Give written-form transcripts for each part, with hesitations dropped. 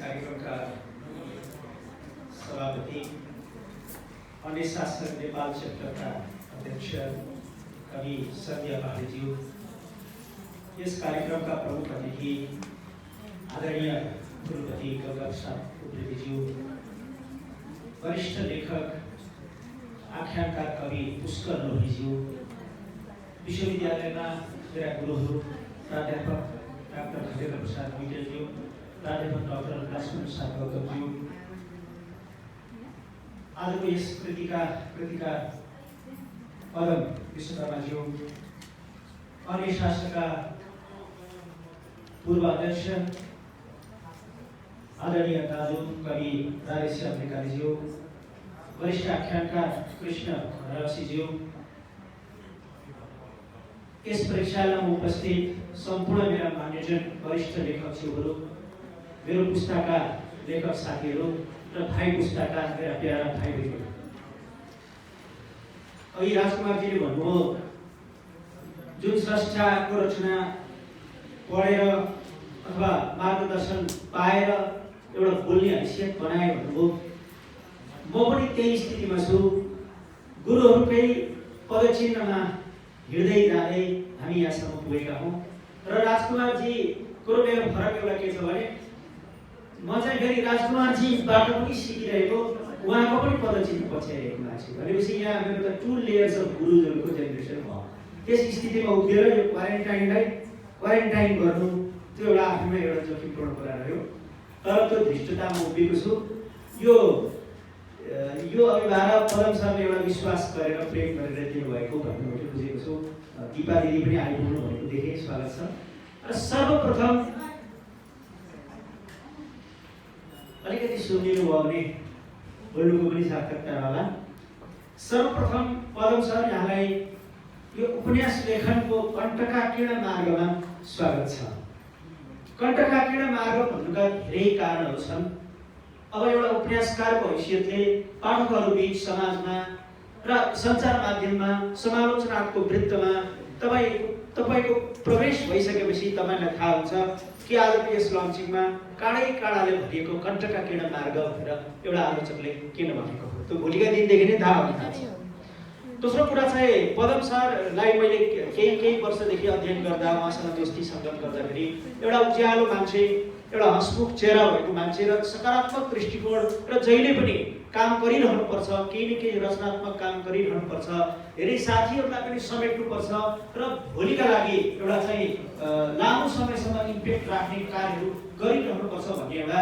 कार्यक्रमका सभापति, अन्य शासक नेपाल चैप्टरका अध्यक्ष कवि सन्ध्या पाण्डेज्यू, यस कार्यक्रमका प्रमुख अतिथि आदरणीय कुलपति गौरवप्रसाद उप्रेतीज्यू, वरिष्ठ लेखक आख्यानकार कवि पुष्कर लोहीज्यू, विश्वविद्यालयमा मेरा गुरुहरू प्राध्यापक डाक्टर खगेन्द्र प्रसाद विटेलज्यू, प्राध्यापक डाक्टर लक्ष्मण प्रसाद गौतमज्यू, आजको यस कृतिका पदम विश्वकर्माज्यू, अन्य शासकका पूर्व अध्यक्ष आदरणीय दाजु कवि राजेश अधिकारीज्यू, वरिष्ठ आख्यानकार कृष्ण रक्सीज्यू, यस परीक्षामा उपस्थित सम्पूर्ण मेरा मान्यजन वरिष्ठ लेखकज्यूहरू, मेरो पुस्ताका लेखक साथीहरू र भाइ पुस्ताका मेरा प्यारा भाइ बहिनीहरू। अघि राजकुमारजीले भन्नुभयो, जुन स्रष्टाको रचना पढेर अथवा मार्गदर्शन पाएर एउटा बोल्ने हैसियत बनायो भन्नुभयो। म पनि त्यही स्थितिमा छु। गुरुहरूकै पदचिन्हमा हिँड्दै जाँदै हामी यहाँसम्म पुगेका हौँ। र राजकुमारजीको मेरो फरक एउटा के छ भने, म चाहिँ फेरि राजकुमारजीबाट पनि सिकिरहेको, उहाँको पनि पदचिन्ह पछ्याइरहेको मान्छे। भनेपछि यहाँ मेरो त 2 लेयर्स अफ गुरुजहरूको जेनेरेसन भयो। त्यस स्थितिमा उभिएर यो क्वारेन्टाइन गर्नु त्यो एउटा आफैमा एउटा जोखिमपूर्ण कुरा रह्यो। तर त्यो धृष्टतामा उभिएको छु। यो अभिभावक पदम सरले एउटा विश्वास गरेर प्रेम गरेर दिनुभएको भन्ने मैले बुझेको छु। दिपा दिदी पनि आइपुग्नु भएको देखेँ, स्वागत छ। र सर्वप्रथम अलिकति सुनिदिनु भयो भने बोल्नुको पनि सार्थकता होला। सर्वप्रथम पदम सर, यहाँलाई यो उपन्यास लेखनको कण्टकाकीर्ण मार्गमा स्वागत छ। कण्टकाकीर्ण मार्ग भन्नुका धेरै कारणहरू छन्। अब एउटा उपन्यासकारको हैसियतले पाठकहरूबीच, समाजमा र सञ्चार माध्यममा, समालोचनाको वृत्तमा तपाईको प्रवेश भइसकेपछि तपाईँलाई थाहा हुन्छ कि आजको यस लन्चिङमा काँडाले भरिएको कण्टकाकीर्ण मार्ग भनेर एउटा आलोचकले किन भनेको हो, त्यो भोलिका दिनदेखि नै थाहा हुन थाल्छ। दोस्रो कुरा चाहिँ, पदम सरलाई मैले केही वर्षदेखि अध्ययन गर्दा, उहाँसँग दोस्ती सङ्गत गर्दाखेरि एउटा उज्यालो मान्छे, एउटा हँसमुख चेहरा भएको मान्छे र सकारात्मक दृष्टिकोण र जहिले पनि काम गरिरहनुपर्छ, केही न केही रचनात्मक काम गरिरहनुपर्छ, धेरै साथीहरूलाई पनि समेट्नुपर्छ र भोलिका लागि एउटा चाहिँ लामो समयसम्म इम्प्याक्ट राख्ने कार्यहरू गरिरहनुपर्छ भन्ने एउटा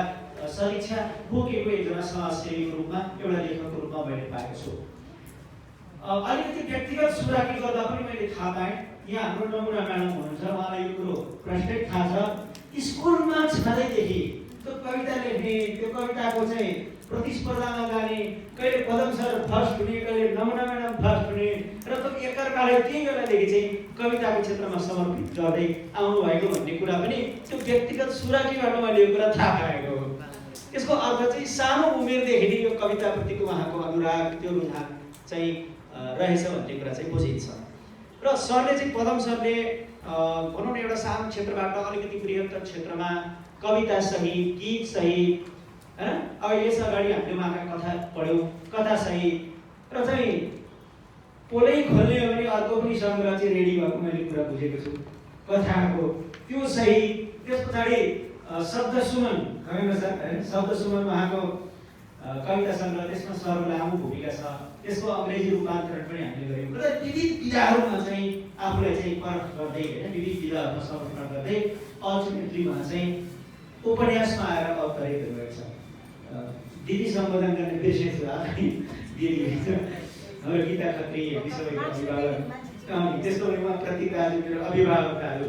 सदिच्छा बोकेको एकजना समाजसेवीको रूपमा, एउटा लेखकको रूपमा मैले पाएको छु। अलिकति व्यक्तिगत सुराकी गर्दा पनि मैले थाहा पाएँ, यहाँ हाम्रो नमुना म्याडम हुनुहुन्छ, उहाँलाई यो कुरो प्रष्टै थाहा छ। स्कुलमा छँदैदेखि त्यो कविता लेख्ने, त्यो कविताको चाहिँ प्रतिस्पर्धामा जाने, कहिले पदम सर फर्स्ट हुने, कहिले नमुना म्याडम फर्स्ट हुने, र त्यो एकअर्कालाई त्यही बेलादेखि चाहिँ कविताको क्षेत्रमा समर्पित गर्दै आउनु भएको भन्ने कुरा पनि त्यो व्यक्तिगत सुराकीबाट मैले यो कुरा थाहा पाएको हो। यसको अर्थ चाहिँ सानो उमेरदेखि नै यो कविताप्रतिको उहाँको अनुराग, त्यो रुझान चाहिँ रहेछ भन्ने कुरा चाहिँ बुझिन्छ। र सरले चाहिँ, पदम सरले भनौँ न एउटा सानो क्षेत्रबाट अलिकति बृहत्तर क्षेत्रमा कविता सहित, गीत सहित, हैन, अब यस अगाडि हामीले उहाँका कथा पढ्यौँ, कथा सहित र चाहिँ पोलै खोल्ने हो भने अर्को पनि सङ्ग्रह चाहिँ रेडी भएको मैले कुरा बुझेको छु कथाको, त्यो सहित। त्यस पछाडि शब्द सुमन, खगेन्द्र सर हैन, शब्द सुमन उहाँको कविता सङ्ग्रह, त्यसमा सरको लामो भूमिका छ। त्यसको अङ्ग्रेजी रूपान्तरण पनि हामीले गऱ्यौँ र विविध विधाहरूमा चाहिँ आफूलाई चाहिँ परख गर्दै, होइन, विविध विधाहरूमा समर्पण गर्दै अल्टिमेटली उहाँ चाहिँ उपन्यासमा आएर अवतरित हुनुभएको छ। दिदी सम्बोधन गर्ने विशेष दिदी हाम्रो गीता खत्री विश्वको अभिभावक, त्यसको उहाँ प्रतीक दाजु मेरो अभिभावक दाजु,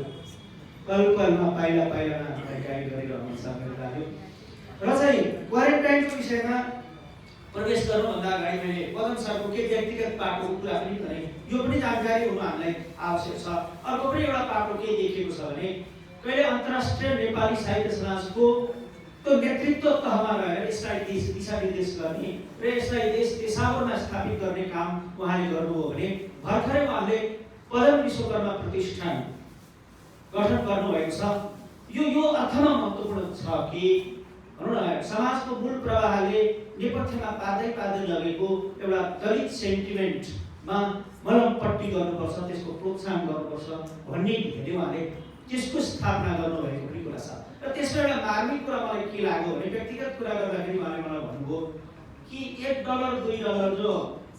पल पाइला कार्य गरिरहनुहुन्छ मेरो दाजु। र चाहिँ क्वारेन्टाइनको विषयमा प्रवेश गर्नुभन्दा अगाडि मैले पदम सरको के व्यक्तिगत पाटोको कुरा पनि गरेँ। यो पनि जानकारी हुनु हामीलाई आवश्यक छ। अर्को पनि एउटा पाटो के देखिएको छ भने, कहिले अन्तर्राष्ट्रिय नेपाली साहित्य समाजको त्यो नेतृत्व तहमा गएर यसलाई दिशानिर्देश गर्ने र यसलाई देशावरमा स्थापित गर्ने काम उहाँले गर्नुभयो भने, भर्खरै उहाँले पदम विश्वकर्मा प्रतिष्ठान गठन गर्नुभएको छ। यो अर्थमा महत्त्वपूर्ण छ कि भनौँ न समाजको मूल प्रवाहले नेपथ्यमा पार्दै लगेको एउटा दलित सेन्टिमेन्टमा मलमपट्टि गर्नुपर्छ, त्यसको प्रोत्साहन गर्नुपर्छ भन्ने ध्येयले उहाँले त्यसको स्थापना गर्नुभएको पनि कुरा छ। र त्यसमा एउटा मार्मिक कुरा मलाई के लाग्यो भने व्यक्तिगत कुरा गर्दाखेरि उहाँले मलाई भन्नुभयो कि $1 $2 जो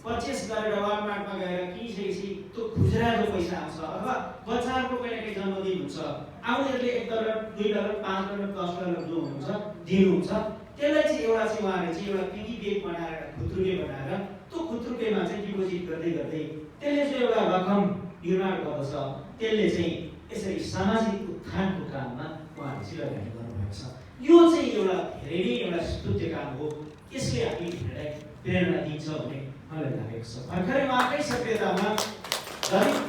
पर्चेस गरेर वालमार्टमा गएर किनिसकेपछि त्यो खुजरा जो पैसा आउँछ अथवा बच्चाहरूको कहिले कहीँ जन्मदिन हुन्छ, आउनेहरूले $1 $2 $5 $10 जो हुन्छ दिनुहुन्छ, त्यसलाई चाहिँ एउटा चाहिँ उहाँले चाहिँ एउटा पिगी ब्याग बनाएर खुत्रुके बनाएर त्यो खुत्रुकेमा चाहिँ डिपोजिट गर्दै गर्दै त्यसले चाहिँ एउटा रकम निर्माण गर्दछ, त्यसले चाहिँ यसरी सामाजिक उत्थानको काममा उहाँले चाहिँ लगानी गर्नुभएको छ। यो चाहिँ एउटा धेरै नै एउटा स्तुत्य काम हो, यसले हामीलाई प्रेरणा दिन्छ भन्ने मलाई लागेको छ। भर्खरै उहाँकै सक्रियतामा दलित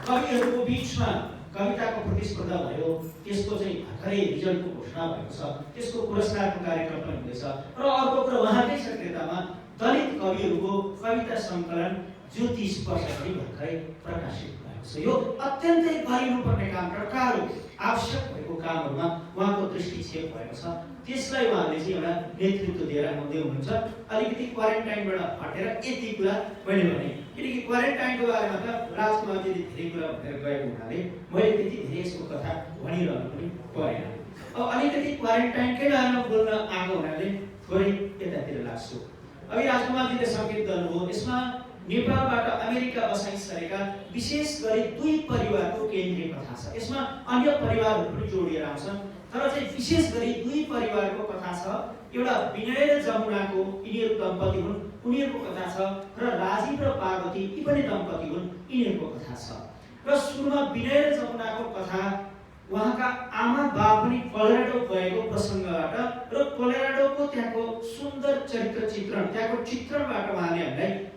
कविहरूको बिचमा कविताको प्रतिस्पर्धा भयो, त्यसको चाहिँ भर्खरै रिजल्टको घोषणा भएको छ, त्यसको पुरस्कारको कार्यक्रम पनि हुँदैछ। र अर्को कुरा उहाँकै सक्रियतामा दलित कविहरूको कविता सङ्कलन ज्योति स्पर्श पनि भर्खरै प्रकाशित भएको छ। यो अत्यन्तै गरिनुपर्ने काम, टकारो आवश्यक भएको कामहरूमा उहाँको दृष्टिक्षेप भएको छ। त्यसलाई उहाँले चाहिँ एउटा नेतृत्व दिएर आउँदै हुनुहुन्छ। अलिकति क्वारेन्टाइनबाट हटेर यति कुरा मैले भने, किनकि क्वारेन्टाइनको बारेमा त राजकुमारजीले धेरै कुरा भनेर गएको हुनाले मैले त्यति धेरै यसको कथा भनिरहनु पनि परेन। अब अलिकति क्वारेन्टाइनकै बारेमा बोल्न आएको हुनाले थोरै यतातिर लाग्छु। अघि राजकुमारजीले सङ्केत गर्नुभयो, यसमा नेपालबाट अमेरिका बसाइँ सरेका विशेष गरी 2 परिवारको केन्द्रीय कथा छ। यसमा अन्य परिवारहरू पनि जोडिएर आउँछन्, तर चाहिँ विशेष गरी 2 परिवारको कथा छ। एउटा विनय र जमुनाको यिनीहरू दम्पति हुन्, उनीहरूको कथा छ, र राजीव र पार्वती यी पनि दम्पति हुन्, यिनीहरूको कथा छ। र सुरुमा विनय र जमुनाको कथा उहाँका आमा बा पनि कोलोराडो गएको प्रसङ्गबाट र कोलोराडोको त्यहाँको सुन्दर चरित्र चित्रण, त्यहाँको चित्रणबाट उहाँले हामीलाई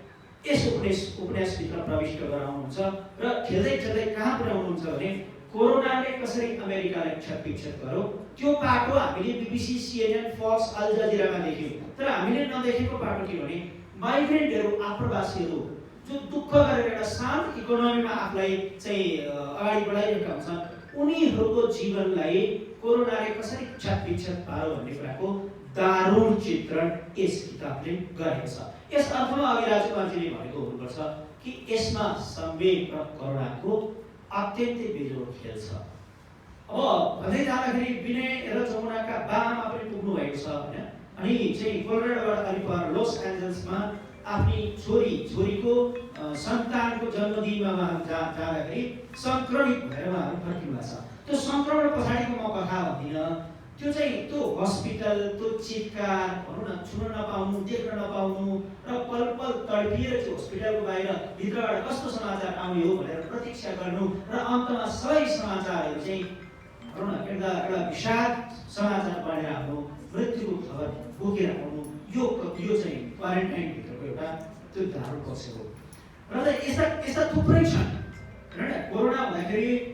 यस उपन्यासभित्र प्रविष्ट गराउनुहुन्छ। र खेल्दै खेल्दै कहाँ पुर्याउनुहुन्छ भने कोरोनाले कसरी अमेरिकालाई क्षतविक्षत गर्यो त्यो पाटो हामीले BBC, CNN, फक्स, अल जजिरामा देख्यौँ। तर हामीले नदेखेको पाटो के भने माइग्रेन्टहरू, आप्रवासीहरू जो दुःख गरेर एउटा शान्त इकोनोमीमा आफूलाई चाहिँ अगाडि बढाइरहेका हुन्छन्, उनीहरूको जीवनलाई कोरोनाले कसरी क्षतविक्षत पार्यो भन्ने कुराको दारुण चित्रण यस किताबले गरेको छ। यस अर्थमा अघि राजकुमारजीले भनेको हुनुपर्छ कि यसमा संवेग र करुणाको अत्यन्तै बेजोड खेल छ। अब भन्दै जाँदाखेरि विनय र जमुनाका बाआमा पनि पुग्नु भएको छ हैन, अनि चाहिँ कोलोराडोबाट अलि पर लस एन्जल्समा आफ्नी छोरीको सन्तानको जन्मदिनमा उहाँ जाँदाखेरि सङ्क्रमित भएर उहाँहरू फर्किनु भएको छ। त्यो सङ्क्रमण पछाडिको म कथा भन्दिनँ, त्यो चाहिँ त्यो हस्पिटल, त्यो चितकार भनौँ न, छुन नपाउनु, देख्न नपाउनु र पल पल तडपिएर त्यो हस्पिटलको बाहिर भित्रबाट कस्तो समाचार आउने हो भनेर प्रतीक्षा गर्नु र अन्तमा सबै समाचारहरू चाहिँ भनौँ न एउटा विषाद समाचार पढेर आउनु, मृत्युको खबर बोकेर आउनु, यो चाहिँ क्वारेन्टाइनभित्रको एउटा त्यो दारुण पक्ष हो। र यस्ता थुप्रै छन् होइन। कोरोना हुँदाखेरि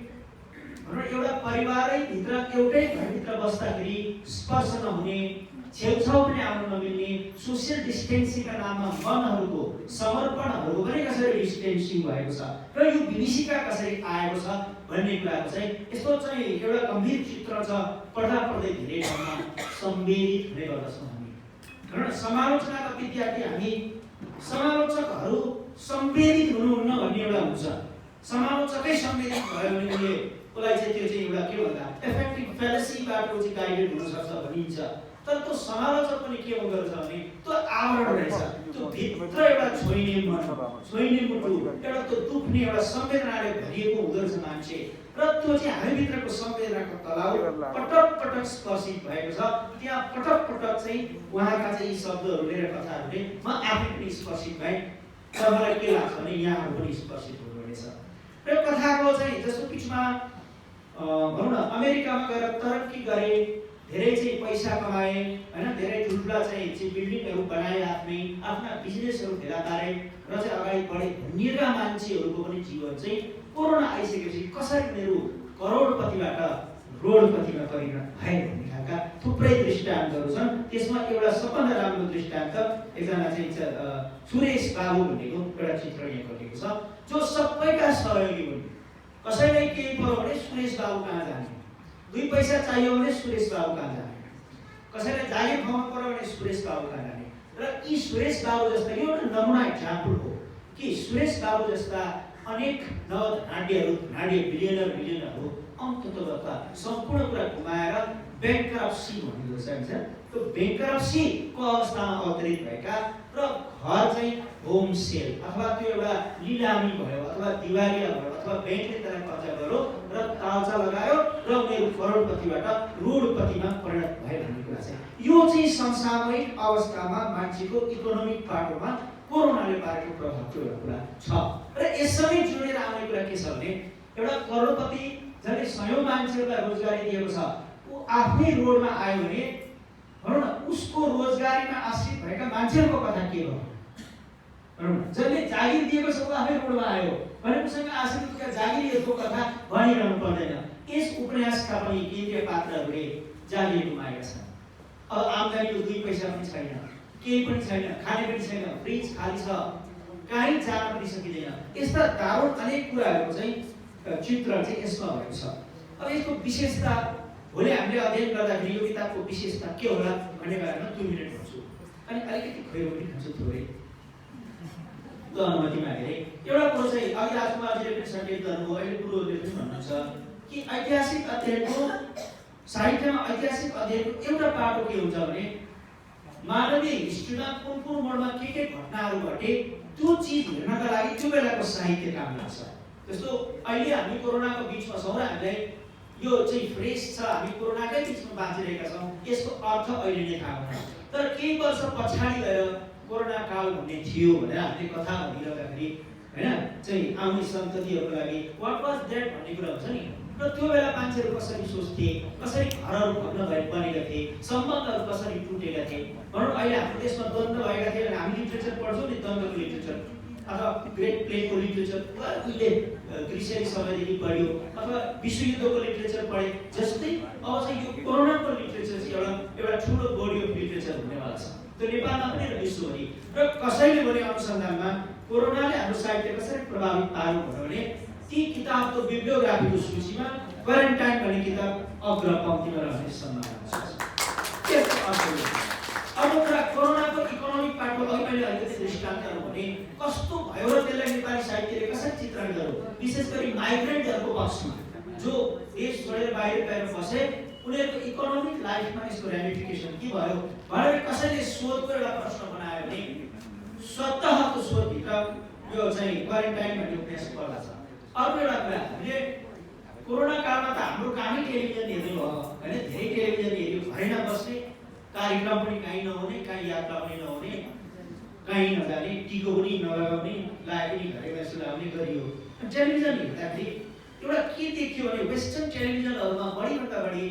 एउटा परिवारै भित्र एउटै घरभित्र बस्दाखेरि स्पर्श नहुने, छेउछाउ पनि आउन नमिल्ने, सोसियल डिस्टेन्सिङका नाममा मनहरूको समर्पणहरूको पनि कसरी डिस्टेन्सिङ भएको छ र यो विभीषिका कसरी आएको छ भन्ने कुराको चाहिँ यस्तो चाहिँ एउटा गम्भीर चित्र छ। पढ्दा पढ्दै धेरै ठाउँमा सम्वेदित हुने गर्दछौँ हामी। कारण समालोचनाका विद्यार्थी हामी समालोचकहरू सम्वेदित हुनुहुन्न भन्ने एउटा हुन्छ। समालोचकै सम्वेदित भयो भने उसलाई चाहिँ त्यो चाहिँ एउटा के भन्दा इफेक्टिभ फेलेसीबाट चाहिँ गाइडेड हुन सक्छ भनिन्छ। तर त्यो समालोचक पनि के हुँदो रहेछ भने त्यो आवरण रहेछ, त्यो भित्र एउटा छोइने मन, छोइने मुटु, एउटा त्यो दुख्ने एउटा संवेदनाले भरिएको हुँदो रहेछ मान्छे। र त्यो चाहिँ हामीभित्रको संवेदनाको तलाउ पटक पटक स्पर्शित भएको छ। त्यहाँ पटक पटक चाहिँ उहाँका चाहिँ यी शब्दहरूले र कथाहरूले म आफै पनि स्पर्शित भएँ। तर मलाई के लाग्छ भने यहाँहरू पनि स्पर्शित हुनुहुनेछ। र कथाको चाहिँ जस्तो बिचमा भनौँ न अमेरिकामा गएर तरक्की गरे, धेरै चाहिँ पैसा कमाए हैन, धेरै ठुल्ठुला चाहिँ बिल्डिङहरू बनाए, आफ्ना बिजनेसहरू फेला पारे र चाहिँ अगाडि बढे भन्नेका मान्छेहरूको पनि जीवन चाहिँ कोरोना आइसकेपछि कसरी उनीहरू करोडपतिबाट रोडपतिमा परिणत भए भन्ने खालका थुप्रै दृष्टान्तहरू छन्। त्यसमा एउटा सबभन्दा राम्रो दृष्टान्त एकजना चाहिँ सुरेश बाबु भन्नेको एउटा चित्र यहाँ गरिएको छ, जो सबैका सहयोगी हुन्। कसैलाई केही पर्यो भने सुरेश बाबु कहाँ जाने, 2 पैसा चाहियो भने सुरेश बाबु कहाँ जाने। कसैलाई जागिर खुवाउनु पर्यो भने सुरेश बाबुलाई लाने। र यी सुरेश बाबु जस्ता यो एउटा नमुना एक्जाम्पल हो कि सुरेश बाबु जस्ता अनेक नवधनाढ्यहरू बिलियनरहरू अन्ततः सम्पूर्ण कुरा घुमाएर ब्याङ्करप्सी भनेको छ। त्यो ब्याङ्करप्सीको अवस्थामा अवतरित भएका र घर चाहिँ होम सेल अथवा त्यो एउटा लिलामी भयो अथवा दिवालिया भयो अथवा ब्याङ्कले त्यसलाई कब्जा गर्यो र तालचा लगायो र उनीहरू करोडपतिबाट रोडपतिमा परिणत भए भन्ने कुरा छ। यो चाहिँ समसामयिक अवस्थामा मान्छेको इकोनोमिक पाटोमा कोरोनाले पारेको प्रभावको एउटा कुरा छ। र यससँगै जोडेर आउने कुरा के छ भने एउटा करोडपति जसले सयौं मान्छेहरूलाई रोजगारी दिएको छ, ऊ आफ्नै रोडमा आयो भने भनौँ न उसको रोजगारीमा आश्रित भएका मान्छेहरूको कथा के हो? भनौँ न जसले जागिर दिएको छ ऊ आफै रोडमा आयो भने उसँग आश्रित भएका जागिरीहरूको कथा भनिरहनु पर्दैन। यस उपन्यासका पनि केन्द्रीय पात्रहरूले जागिर गुमाएका छन्। अब आम्दानीको 2 पैसा पनि छैन, केही पनि छैन, खाने पनि छैन, फ्रिज खाली छ, कहीँ जान पनि सकिँदैन। यस्ता दारुण अनेक कुराहरूको चाहिँ चित्र चाहिँ यसमा भएको छ। अब यसको विशेषता भोलि हामीले अध्ययन गर्दाखेरि यो किताबको विशेषता के होला भन्ने बारेमा 2 मिनट भन्छु अनि अलिकति खैरो पनि खान्छु थोरै त अनुमति मागेँ। एउटा कुरो चाहिँ अघि राजकुमारजीले पनि सङ्केत गर्नुभयो, अहिले गुरुहरूले पनि भन्नुहुन्छ कि ऐतिहासिक अध्ययनको साहित्यमा ऐतिहासिक अध्ययनको एउटा पाटो के हुन्छ भने मानवीय हिस्ट्रीमा कुन मोडमा के घटनाहरू घटे त्यो चिज हेर्नका लागि त्यो बेलाको साहित्य काम लाग्छ। जस्तो अहिले हामी कोरोनाको बिचमा छौँ र हामीलाई यो चाहिँ फ्रेस छ, हामी कोरोनाकै बिचमा बाँचिरहेका छौँ, यसको अर्थ अहिले नै थाहा हुँदैन। तर केही वर्ष पछाडि गएर कोरोना काल भन्ने थियो भनेर हामीले कथा भनिरहँदाखेरि हैन चाहिँ आउने सन्ततिहरूको लागि वाट वाज द्याट भन्ने कुरा हुन्छ नि। र त्यो बेला मान्छेहरू कसरी सोच्थे, कसरी घरहरू भग्न बनेका थिए, सम्बन्धहरू कसरी टुटेका थिए। भनौँ अहिले हाम्रो देशमा द्वन्द्व भएका थिए भने हामी लिटरेचर पढ्छौँ नि, द्वन्द्वको लिटरेचर अथवा ग्रेट प्लेनको लिटरेचर उहिले ग्रिसेरी समयदेखि पढ्यो अथवा विश्वयुद्धको लिटरेचर पढे। जस्तै अब चाहिँ यो कोरोनाको लिटरेचर चाहिँ एउटा ठुलो बडी अफ लिटरेचर हुनेवाला छ, त्यो नेपालमा पनि र विश्वभरि। र कसैले भने अनुसन्धानमा कोरोनाले हाम्रो साहित्य कसरी प्रभावित पार्यो भने ती किताबको बिब्लियोग्राफीको सूचीमा क्वारेन्टाइन भन्ने किताब अग्र पङ्क्तिमा रहने सम्भावना छ। त्यसको अर्थ अब कुरा कोरोनाको इकोनोमिक पाटो अघि मैले अलिकति दृष्टान्तहरू भने कस्तो भयो र त्यसलाई नेपाली साहित्यले कसरी चित्रण गर्यो, विशेष गरी माइग्रेन्टहरूको पक्षमा जो देश छोडेर बाहिर बसे उनीहरूको इकोनोमिक लाइफमा यसको रेमिफिकेसन के भयो भनेर कसैले सोधको एउटा प्रश्न बनायो भने स्वतःको सोधभित्र यो चाहिँ क्वारेन्टाइन भन्ने उपन्यास पर्दा छ। अर्को एउटा कुरा हामीले कोरोना कालमा त हाम्रो कामै टेलिभिजन हेर्ने भयो होइन, धेरै टेलिभिजन हेऱ्यो, घरैमा बस्ने, कार्यक्रम पनि कहीँ नहुने, कहीँ यात्रा पनि नहुने, कहीँ नजाने, टिको पनि नलगाउने, लाए पनि घरैमा सुलाउने गरियो। टेलिभिजन हेर्दाखेरि एउटा के देखियो भने वेस्टर्न टेलिभिजनहरूमा बढीभन्दा बढी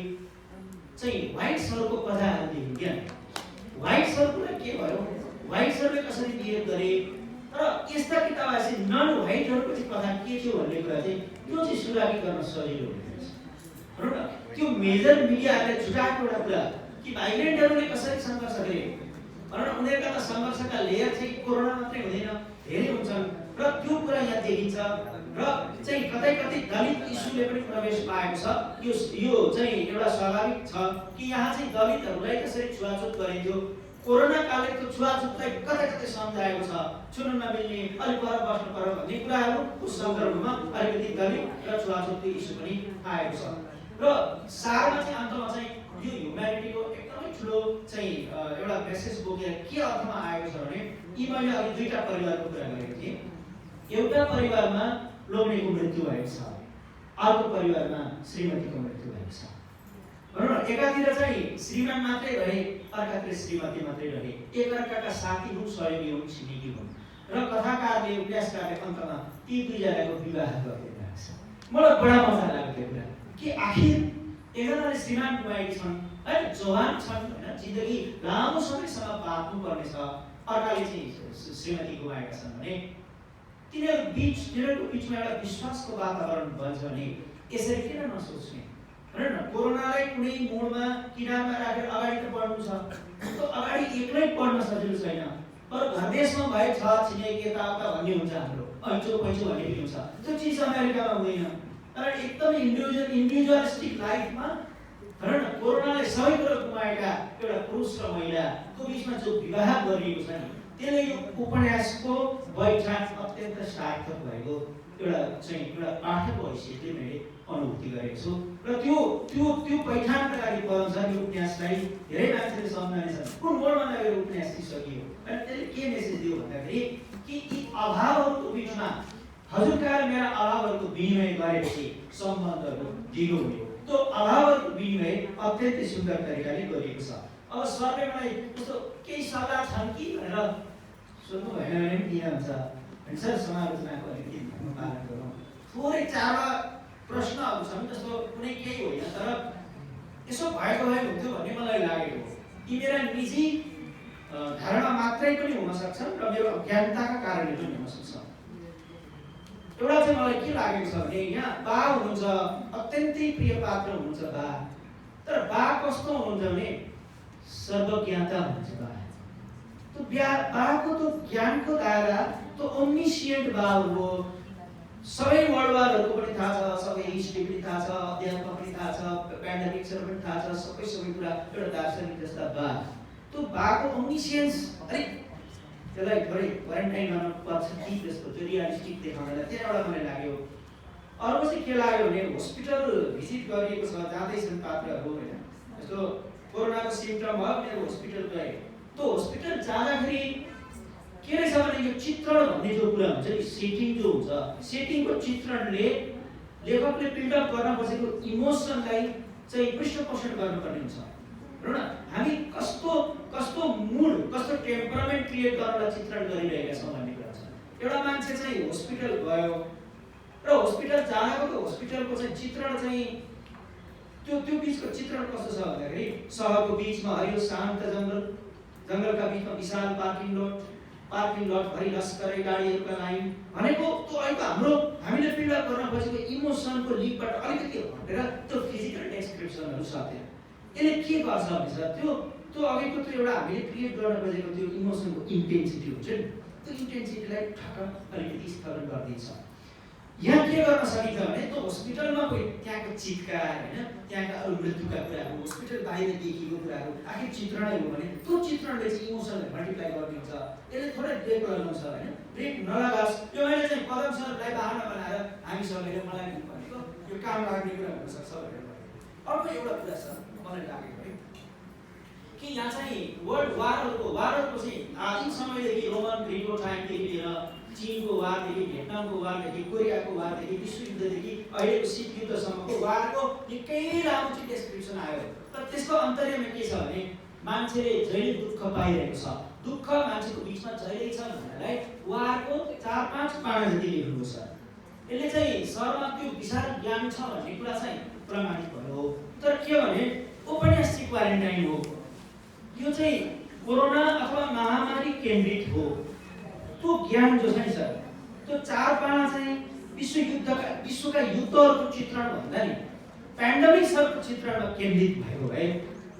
चाहिँ व्हाइट्सहरूको कथाहरू देखियो। क्या व्हाइट्सहरूलाई के भयो, व्हाइट्सहरूले कसरी बिहेभ गरे र यस्ता किताब आएपछि नन व्हाइटहरूको चाहिँ कथा के थियो भन्ने कुरा चाहिँ त्यो चाहिँ सुरागी गर्न सजिलो हुनेछ। भनौँ न त्यो मेजर मिडियाहरूले छुटाएको एउटा कुरा कि माइग्रेन्टहरूले कसरी सङ्घर्ष गरे भनौँ न उनीहरूका त सङ्घर्षका लेयर चाहिँ कोरोना मात्रै हुँदैन, धेरै हुन्छन् र त्यो कुरा यहाँ देखिन्छ। र चाहिँ कतै दलित इस्युले पनि प्रवेश पाएको छ। यो चाहिँ एउटा स्वाभाविक छ कि यहाँ चाहिँ दलितहरूलाई कसरी छुवाछुत गरिन्थ्यो, कोरोना कालले त्यो छुवाछुतलाई कतै सम्झाएको छ, छुन नमिल्ने, अलिक पर बस्नु पर्यो भन्ने कुराहरूको सन्दर्भमा अलिकति दलित र छुवाछुतको इस्यु पनि आएको छ। र सारमा चाहिँ अन्तमा चाहिँ यो ह्युम्यानिटीको एकदमै ठुलो चाहिँ एउटा मेसेज बोकेर के अर्थमा आएको छ भने यी मैले अघि 2टा परिवारको कुरा गरेको थिएँ। एउटा परिवारमा लोग्नेको मृत्यु भएको छ, अर्को परिवारमा श्रीमतीको मृत्यु भएको छ। भनौँ न एकातिर चाहिँ श्रीमान मात्रै रहे, अर्कातिर श्रीमती मात्रै रहे, एकअर्काका साथी हुन्, सहयोगी हुन्, छिमेकी हुन्। र कथाकारले उपन्यासकारले अन्तमा ती 2 जनाको विवाह गरिरहेको छ। मलाई बडा मजा लाग्यो त्यो कुरा कि आखिर एकजनाले श्रीमान गुमाएकी छन् होइन, जवान छन् होइन, जिन्दगी लामो समयसम्म बाँच्नु पर्ने छ, अर्काले चाहिँ श्रीमती गुमाएका छन् भने तिनीहरूको बिचमा एउटा विश्वासको वातावरण बन्छ भने यसरी किन नसोच्ने। होइन न कोरोनालाई कुनै मोडमा किनारमा राखेर अगाडि त बढ्नु छ, त्यो अगाडि एक्लै पढ्न सजिलो छैन। तर घरदेशमा भए छ छिमेकी यताउता भन्ने हुन्छ, हाम्रो ऐचो पैचो भन्ने पनि हुन्छ, त्यो चिज अमेरिकामा हुँदैन। तर एकदमै इन्डिभिजुअलिस्टिक लाइफमा भनौँ न कोरोनाले सबै कुरा गुमाएका एउटा पुरुष र महिलाको बिचमा जो विवाह गरिएको छ नि त्यसले यो उपन्यासको बैठान अत्यन्त सार्थक भएको एउटा पाठकको हैसियतले मैले अनुभूति गरेको छु र त्यो बैठानका लागि पदम सर यो उपन्यासलाई धेरै मान्छेले सम्झनेछन् कुन मोडमा लगेर उपन्यास सकियो अनि त्यसले के मेसेज दियो भन्दाखेरि कि यी अभावहरूको बिचमा हजुरका र मेरा अभावहरूको विनिमय गरेपछि सम्बन्धहरू ढिलो हुने त्यो अभावहरूको विनिमय अत्यन्तै सुन्दर तरिकाले गरिएको छ। अब सरले मलाई यस्तो केही सल्लाह छन् कि भनेर सोध्नु भएन भने पनि किन हुन्छ अनि सर समालोचनाको अलिकति पालन गरौँ। थोरै चारवटा प्रश्नहरू छन् जस्तो कुनै केही होइन तर यसो भएको भए हुन्थ्यो भन्ने मलाई लागेको हो। यी मेरा निजी धारणा मात्रै पनि हुन सक्छन् र मेरो अज्ञानताका कारणले पनि हुन सक्छ। एउटा चाहिँ मलाई के लागेको छ भने यहाँ बा हुनुहुन्छ, अत्यन्तै प्रिय पात्र हुनुहुन्छ बा, तर बा कस्तो हुनुहुन्छ भने सर्वज्ञाता हुनुहुन्छ बा। त्यो बाको त्यो ज्ञानको दायरा त्यो ओम्निसिएन्ट बा हो। सबै वर्डवारहरूको पनि थाहा छ, सबै हिस्ट्री पनि थाहा छ, अध्यात्म पनि थाहा छ, पेन्डेमिक्सहरू पनि थाहा छ, सबै कुरा एउटा दार्शनिक जस्ता बा। त्यो बाको ओम्निसियन्स अलिक त्यसलाई थोरै क्वारेन्टाइन गर्न पर्छ कि जस्तो त्यो रियलिस्टिक देखाउँदा त्यहाँबाट मलाई लाग्यो। अर्को चाहिँ के लाग्यो भने हस्पिटल भिजिट गरिएको छ, जाँदैछन् पात्रहरू होइन। जस्तो कोरोनाको सिम्पटम भयो मेरो हस्पिटल गए, त्यो हस्पिटल जाँदाखेरि के रहेछ भने यो चित्रण भन्ने जो कुरा हुन्छ नि सेटिङ जो हुन्छ, सेटिङको चित्रणले लेखकले बिल्डअप गर्न खोजेको इमोसनलाई चाहिँ पृष्ठपोषण गर्नुपर्ने हुन्छ। हेर्नु न हामी कस्तो मुड कस्तो टेम्परामेन्ट क्रिएट गर्नलाई चित्रण गरिरहेका छौँ भन्ने कुरा छ। एउटा मान्छे चाहिँ हस्पिटल गयो र हस्पिटल जाँदाको त्यो हस्पिटलको चाहिँ चित्रण चाहिँ त्यो बिचको चित्रण कस्तो छ भन्दाखेरि सहरको बिचमा हरियो शान्त जङ्गलका बिचमा विशाल पार्किङ लट भरि लस्करै गाडीहरूका लाइन भनेको त्यो अहिले हामीले बिल्डअप गर्न खोजेको इमोसनको लिपबाट अलिकति हटेर त्यो फिजिकल डेस्क्रिप्सनहरू छ। यसले के गर्छ भने त्यो अघिको त्यो एउटा हामीले क्रिएट गर्न खोजेको त्यो इमोसनको इन्टेन्सिटी हुन्छ नि त्यो इन्टेन्सिटीलाई ठक्क अलिकति स्थगन गरिदिन्छ। यहाँ के गर्न सकिन्छ भने त्यो हस्पिटलमा कोही त्यहाँको चित्कार होइन, त्यहाँका अरू मृत्युका कुराहरू, हस्पिटल बाहिर देखिएको कुराहरू आखिर चित्रणै हो भने त्यो चित्रणले चाहिँ इमोसनलाई मल्टिप्लाई गरिदिन्छ। यसले थोरै ब्रेक गर्नुहुन्छ होइन, ब्रेक नलगाओस्। यो मैले चाहिँ पदम सरलाई बहाना बनाएर हामी सबैले मलाई भनेको यो काम लाग्ने कुरा हुनसक्छ भनेर। अर्को एउटा कुरा छ मलाई लागेको है कि यहाँ चाहिँ वर्ल्ड वारहरूको चाहिँ आदिम समयदेखि रोमन ग्रीको टाइमदेखि लिएर चीनको वारदेखि भियतनामको वारदेखि कोरियाको वारदेखि विश्वयुद्धदेखि अहिलेको शीत युद्धसम्मको वारको निकै लामो चाहिँ डेस्क्रिप्सन आयो। तर त्यसको अन्तर्यमा के छ भने मान्छेले जहिले दुःख पाइरहेको छ, दुःख मान्छेको बिचमा जहिले छ भन्नेलाई वारको 4-5 पाना जति लेख्नु छ। यसले चाहिँ शरमा त्यो विशाल ज्ञान छ भन्ने कुरा चाहिँ प्रमाणित भयो। तर के भने उपन्यास चाहिँ क्वारेन्टाइन हो, यो चाहिँ कोरोना अथवा महामारी केन्द्रित हो। त्यो ज्ञान जो छ नि सर त्यो 4 पाना चाहिँ विश्वका युद्धहरूको चित्रण भन्दा नि पेन्डेमिक्सहरूको चित्रणमा केन्द्रित भएको भए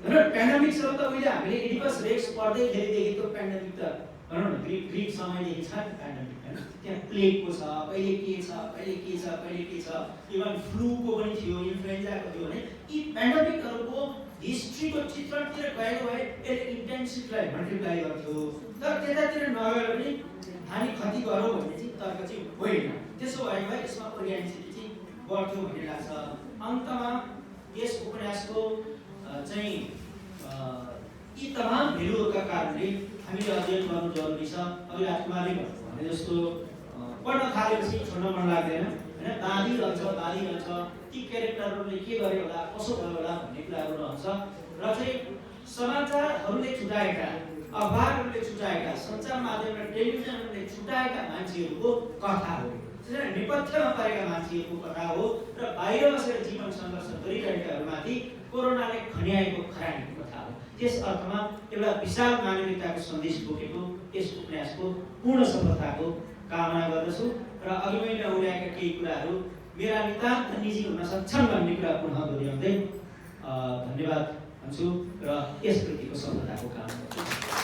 र पेन्डेमिक्सहरू त उहिले हामीले एडिपस रेक्स पढ्दैखेरिदेखि त्यो पेन्डेमिक त भनौँ न ग्रिक समयदेखि छ पेन्डेमिक होइन। त्यहाँ प्लेगको छ, कहिले के छ, इभन फ्लूको पनि थियो, इन्फ्लुएन्जाको थियो भने यी पेन्डेमिकहरूको हिस्ट्रीको चित्रणतिर गएको भए यसले इन्टेन्सिटीलाई मल्टिप्लाई गर्थ्यो। तर त्यतातिर नगएर पनि हानि खति गरौँ भन्ने चाहिँ तर्क चाहिँ होइन। त्यसो भएको भए यसमा ओरिएन्टिटी चाहिँ बढ्थ्यो भन्ने लाग्छ। अन्तमा यस उपन्यासको चाहिँ यी तमाम भेलुहरूका कारणले हामीले अध्ययन गर्नु जरुरी छ। अघि राजकुमारले भने जस्तो पढ्न थालेपछि छोड्न मन लाग्दैन होइन, दादी रहन्छ ती क्यारेक्टरहरूले के गरे होला, कसो भयो होला भन्ने कुराहरू रहन्छ। र चाहिँ समाचारहरूले छुटाएका, अखबारहरूले छुटाएका, सञ्चार माध्यम र टेलिभिजनहरूले छुटाएका मान्छेहरूको कथा हो। त्यसैले नेपथ्यमा परेका मान्छेहरूको कथा हो र बाहिर बसेर जीवन सङ्घर्ष गरिरहेकाहरूमाथि कोरोनाले खन्याएको खरानीको कथा हो। त्यस अर्थमा एउटा विशाल मानवीयताको सन्देश बोकेको यस उपन्यासको पूर्ण सफलताको कामना गर्दछु र अघि मैले उल्लेखेका केही कुराहरू मेरा नितान्त निजी हुन सक्छन् भन्ने कुरा पुनः दोहोऱ्याउँदै धन्यवाद भन्छु र यस कृतिको सफलताको कामना गर्छु।